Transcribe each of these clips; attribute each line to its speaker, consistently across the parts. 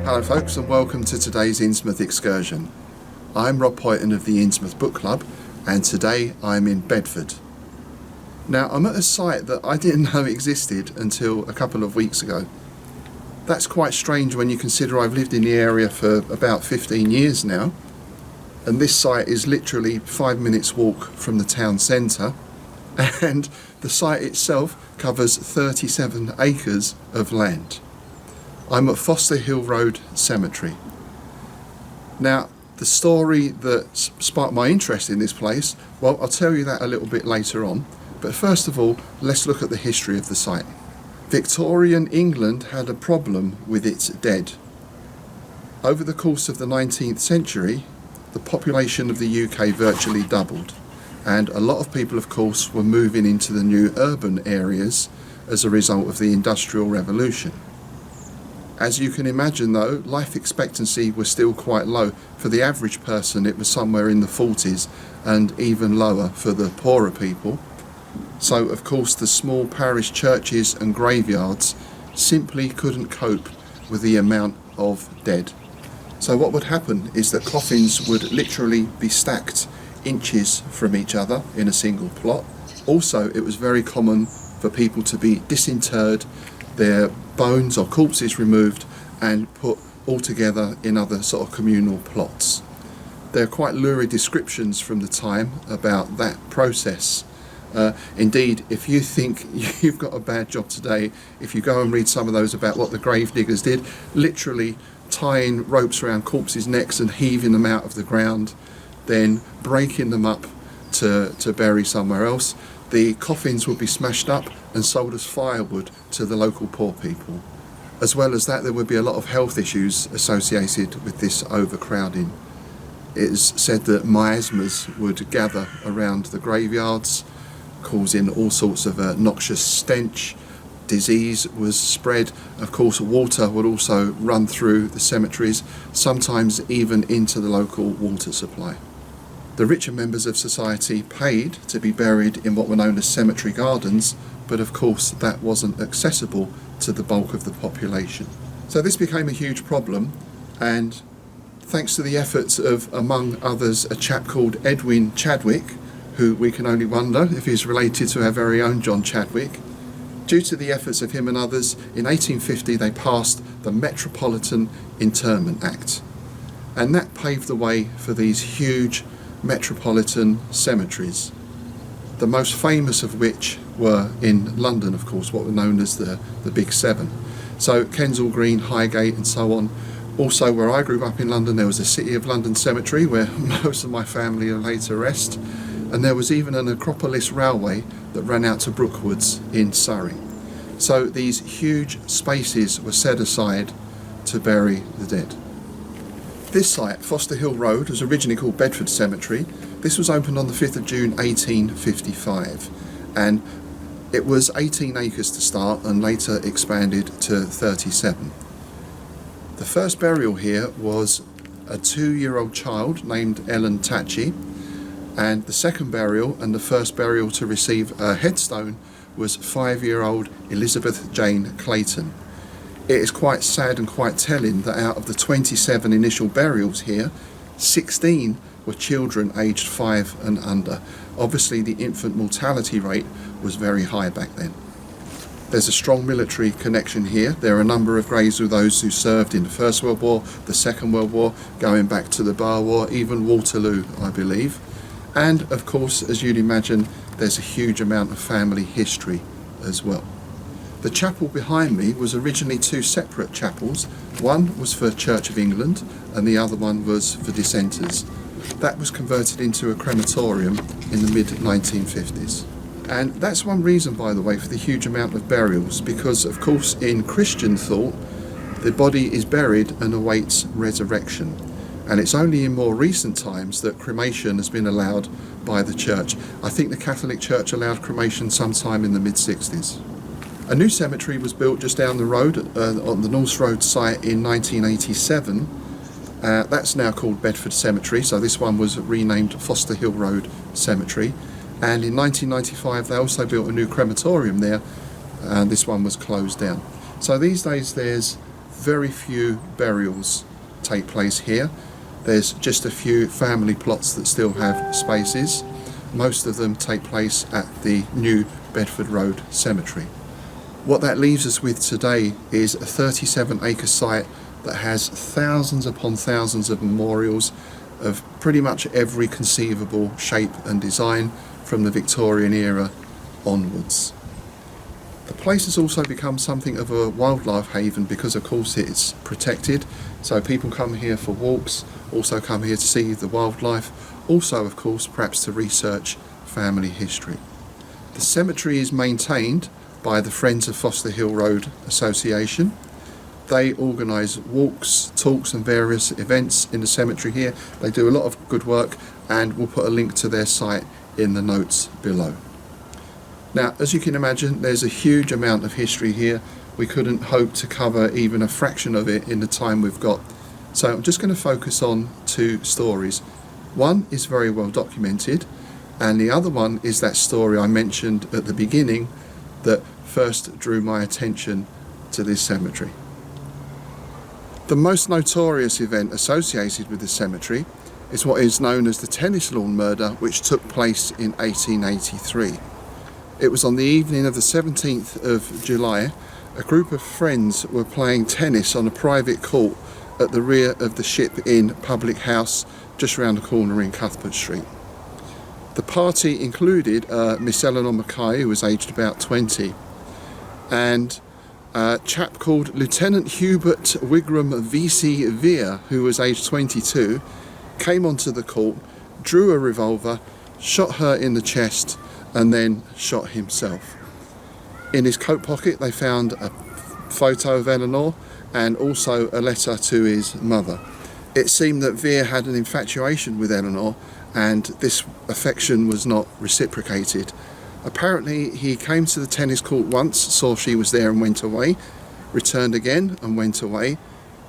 Speaker 1: Hello folks, and welcome to today's Innsmouth excursion. I'm Rob Poyton of the Innsmouth Book Club, and today I'm in Bedford. Now I'm at a site that I didn't know existed until a couple of weeks ago. That's quite strange when you consider I've lived in the area for about 15 years now, and this site is literally 5 minutes walk from the town centre, and the site itself covers 37 acres of land. I'm at Foster Hill Road Cemetery. Now, the story that sparked my interest in this place, well, I'll tell you that a little bit later on. But first of all, let's look at the history of the site. Victorian England had a problem with its dead. Over the course of the 19th century, the population of the UK virtually doubled, and a lot of people, of course, were moving into the new urban areas as a result of the Industrial Revolution. As you can imagine though, life expectancy was still quite low. For the average person it was somewhere in the 40s, and even lower for the poorer people. So of course the small parish churches and graveyards simply couldn't cope with the amount of dead. So what would happen is that coffins would literally be stacked inches from each other in a single plot. Also, it was very common for people to be disinterred, their bones or corpses removed and put all together in other sort of communal plots. There are quite lurid descriptions from the time about that process. Indeed, if you think you've got a bad job today, if you go and read some of those about what the grave diggers did, literally tying ropes around corpses' necks and heaving them out of the ground, then breaking them up to bury somewhere else. The coffins would be smashed up and sold as firewood to the local poor people. As well as that, there would be a lot of health issues associated with this overcrowding. It is said that miasmas would gather around the graveyards, causing all sorts of noxious stench. Disease was spread. Of course, water would also run through the cemeteries, sometimes even into the local water supply. The richer members of society paid to be buried in what were known as cemetery gardens, but of course that wasn't accessible to the bulk of the population. So this became a huge problem, and thanks to the efforts of, among others, a chap called Edwin Chadwick, who we can only wonder if he's related to our very own John Chadwick. Due to the efforts of him and others, in 1850 they passed the Metropolitan Interment Act, and that paved the way for these huge metropolitan cemeteries, the most famous of which were in London, of course, what were known as the Big Seven. So Kensal Green, Highgate and so on. Also, where I grew up in London, there was a City of London cemetery where most of my family are laid to rest, and there was even an Acropolis railway that ran out to Brookwoods in Surrey. So these huge spaces were set aside to bury the dead. This site, Foster Hill Road, was originally called Bedford Cemetery. This was opened on the 5th of June 1855, and it was 18 acres to start and later expanded to 37. The first burial here was a 2-year-old child named Ellen Tatchy, and the second burial and the first burial to receive a headstone was 5-year-old Elizabeth Jane Clayton. It is quite sad and quite telling that out of the 27 initial burials here, 16 were children aged 5 and under. Obviously the infant mortality rate was very high back then. There's a strong military connection here. There are a number of graves of those who served in the First World War, the Second World War, going back to the Boer War, even Waterloo, I believe. And of course, as you'd imagine, there's a huge amount of family history as well. The chapel behind me was originally 2 separate chapels. One was for Church of England and the other one was for dissenters. That was converted into a crematorium in the mid-1950s. And that's one reason, by the way, for the huge amount of burials, because of course in Christian thought the body is buried and awaits resurrection. And it's only in more recent times that cremation has been allowed by the church. I think the Catholic Church allowed cremation sometime in the mid-60s. A new cemetery was built just down the road on the North Road site in 1987. That's now called Bedford Cemetery, so this one was renamed Foster Hill Road Cemetery. And in 1995 they also built a new crematorium there, and this one was closed down. So these days there's very few burials take place here. There's just a few family plots that still have spaces. Most of them take place at the new Bedford Road Cemetery. What that leaves us with today is a 37-acre site that has thousands upon thousands of memorials of pretty much every conceivable shape and design from the Victorian era onwards. The place has also become something of a wildlife haven because of course it's protected, so people come here for walks, also come here to see the wildlife, also of course perhaps to research family history. The cemetery is maintained by the Friends of Foster Hill Road Association. They organise walks, talks and various events in the cemetery here. They do a lot of good work, and we'll put a link to their site in the notes below. Now, as you can imagine, there's a huge amount of history here. We couldn't hope to cover even a fraction of it in the time we've got. So I'm just going to focus on two stories. One is very well documented, and the other one is that story I mentioned at the beginning that first drew my attention to this cemetery. The most notorious event associated with this cemetery is what is known as the tennis lawn murder, which took place in 1883. It was on the evening of the 17th of July. A group of friends were playing tennis on a private court at the rear of the Ship Inn public house just round the corner in Cuthbert Street. The party included Miss Eleanor Mackay, who was aged about 20, and a chap called Lieutenant Hubert Wigram V.C. Vere, who was aged 22, came onto the court, drew a revolver, shot her in the chest, and then shot himself. In his coat pocket they found a photo of Eleanor and also a letter to his mother. It seemed that Vere had an infatuation with Eleanor, and this affection was not reciprocated. Apparently he came to the tennis court once, saw she was there and went away, returned again and went away,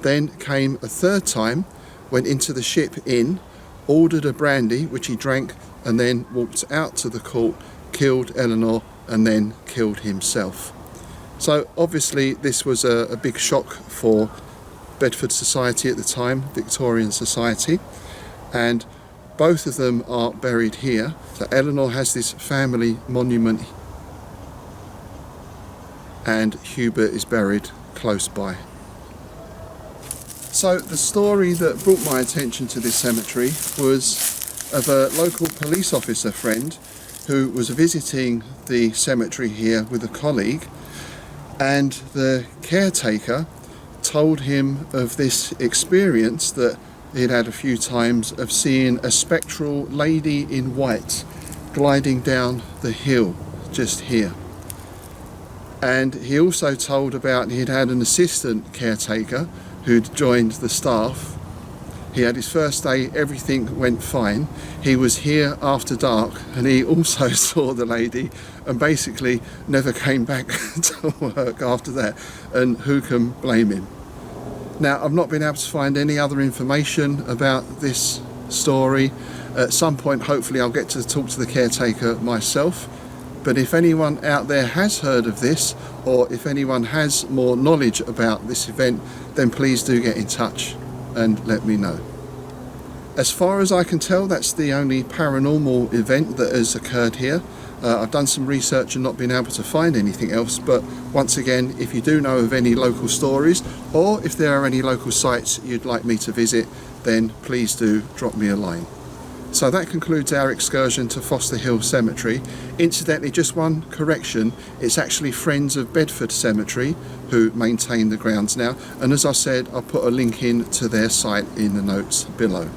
Speaker 1: then came a third time, went into the Ship Inn, ordered a brandy which he drank, and then walked out to the court, killed Eleanor and then killed himself. So obviously this was a big shock for Bedford society at the time, Victorian society, and both of them are buried here. So Eleanor has this family monument and Hubert is buried close by. So the story that brought my attention to this cemetery was of a local police officer friend who was visiting the cemetery here with a colleague, and the caretaker told him of this experience that he'd had a few times of seeing a spectral lady in white gliding down the hill just here. And he also told about he'd had an assistant caretaker who'd joined the staff. He had his first day, everything went fine. He was here after dark and he also saw the lady and basically never came back to work after that, and who can blame him? Now, I've not been able to find any other information about this story. At some point hopefully I'll get to talk to the caretaker myself, but if anyone out there has heard of this, or if anyone has more knowledge about this event, then please do get in touch and let me know. As far as I can tell, that's the only paranormal event that has occurred here. I've done some research and not been able to find anything else, but once again, if you do know of any local stories, or if there are any local sites you'd like me to visit, then please do drop me a line. So that concludes our excursion to Foster Hill Cemetery. Incidentally, just one correction, it's actually Friends of Bedford Cemetery who maintain the grounds now, and as I said, I'll put a link in to their site in the notes below.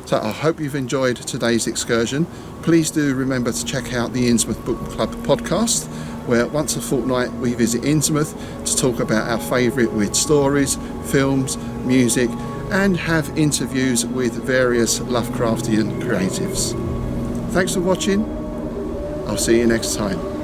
Speaker 1: So I hope you've enjoyed today's excursion. Please do remember to check out the Innsmouth Book Club podcast, where once a fortnight we visit Innsmouth to talk about our favourite weird stories, films, music, and have interviews with various Lovecraftian creatives. Thanks for watching. I'll see you next time.